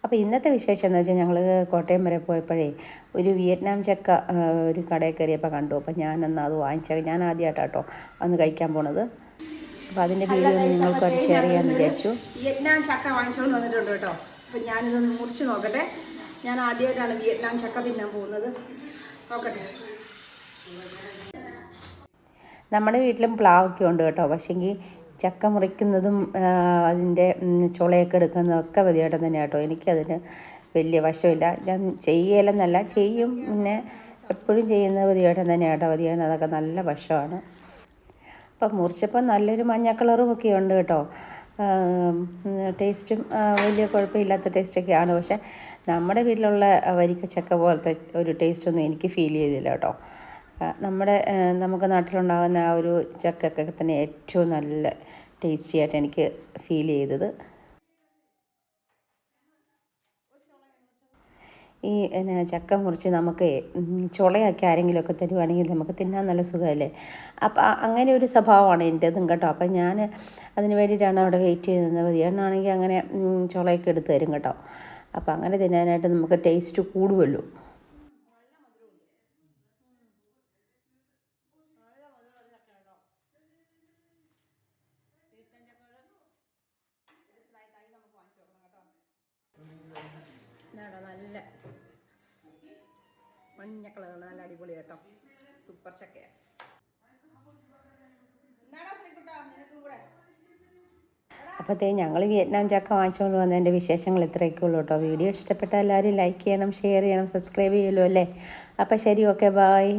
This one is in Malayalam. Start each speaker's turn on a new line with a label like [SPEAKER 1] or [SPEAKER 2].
[SPEAKER 1] അപ്പോൾ ഇന്നത്തെ വിശേഷം എന്ന് വെച്ചാൽ ഞങ്ങൾ കോട്ടയം വരെ പോയപ്പോഴേ ഒരു വിയറ്റ്നാം ചക്ക ഒരു കടയിൽ കയറിയപ്പോൾ കണ്ടു. അപ്പോൾ ഞാനന്ന് അത് വാങ്ങിച്ചാൽ ഞാൻ ആദ്യമായിട്ടാട്ടോ അന്ന് കഴിക്കാൻ പോണത്. അപ്പോൾ അതിൻ്റെ വീഡിയോ ഒന്ന് നിങ്ങൾക്കായിട്ട് ഷെയർ ചെയ്യാമെന്ന് വിചാരിച്ചു.
[SPEAKER 2] വിയറ്റ്നാം ചക്ക വാങ്ങിച്ചുകൊണ്ട് വന്നിട്ടുണ്ട് കേട്ടോ. അപ്പോൾ ഞാനിതൊന്ന് മുറിച്ച് നോക്കട്ടെ. ഞാൻ ആദ്യമായിട്ടാണ് വിയറ്റ്നാം ചക്ക തിന്നാൻ പോകുന്നത്. നോക്കട്ടെ.
[SPEAKER 1] നമ്മുടെ വീട്ടിലും പ്ലാവൊക്കെ ഉണ്ട് കേട്ടോ. പക്ഷേങ്കിൽ ചക്ക മുറിക്കുന്നതും അതിൻ്റെ ചുളയൊക്കെ എടുക്കുന്നതൊക്കെ വതിയായിട്ട് തന്നെ കേട്ടോ. എനിക്കതിന് വലിയ വശമില്ല. ഞാൻ ചെയ്യലെന്നല്ല, ചെയ്യും, പിന്നെ എപ്പോഴും ചെയ്യുന്ന വതിയായിട്ട് തന്നെ കേട്ടോ. വതിയാണ് അതൊക്കെ നല്ല വശമാണ്. അപ്പം മുറിച്ചപ്പോൾ നല്ലൊരു മഞ്ഞ കളറും ഒക്കെ ഉണ്ട് കേട്ടോ. ടേസ്റ്റും വലിയ കുഴപ്പമില്ലാത്ത ടേസ്റ്റൊക്കെയാണ്. പക്ഷേ നമ്മുടെ വീട്ടിലുള്ള വരിക്കച്ചക്ക പോലത്തെ ഒരു ടേസ്റ്റൊന്നും എനിക്ക് ഫീൽ ചെയ്തില്ല കേട്ടോ. നമുക്ക് നാട്ടിലുണ്ടാകുന്ന ആ ഒരു ചക്കൊക്കെ തന്നെ ഏറ്റവും നല്ല ടേസ്റ്റി ആയിട്ട് എനിക്ക് ഫീൽ ചെയ്തത്. ഈ ചക്ക മുറിച്ച് നമുക്ക് ചുളയാക്കി ആരെങ്കിലുമൊക്കെ തരുവാണെങ്കിൽ നമുക്ക് തിന്നാൻ നല്ല സുഖമല്ലേ. അപ്പം അങ്ങനെ ഒരു സ്വഭാവമാണ് എൻ്റെതും കേട്ടോ. അപ്പം ഞാൻ അതിന് വേണ്ടിയിട്ടാണ് അവിടെ വെയിറ്റ് ചെയ്യുന്നത്. മതിയാണെങ്കിൽ അങ്ങനെ ചുളയൊക്കെ എടുത്ത് തരും കേട്ടോ. അപ്പം അങ്ങനെ തിന്നാനായിട്ട് നമുക്ക് ടേസ്റ്റ് കൂടുമല്ലോ.
[SPEAKER 2] നല്ല മഞ്ഞ കളറാണ്, നല്ല അടിപൊളി കേട്ടോ. സൂപ്പർ ചക്കയാണ്.
[SPEAKER 1] അപ്പോഴത്തേ ഞങ്ങൾ വിയറ്റ്നാം ചക്ക വാങ്ങിച്ചുകൊണ്ട് വന്നതിൻ്റെ വിശേഷങ്ങൾ ഇത്രയൊക്കെ ഉള്ളൂ കേട്ടോ. വീഡിയോ ഇഷ്ടപ്പെട്ട എല്ലാവരും ലൈക്ക് ചെയ്യണം, ഷെയർ ചെയ്യണം, സബ്സ്ക്രൈബ് ചെയ്യുമല്ലോ അല്ലേ. അപ്പോൾ ശരി, ഓക്കെ, ബായ്.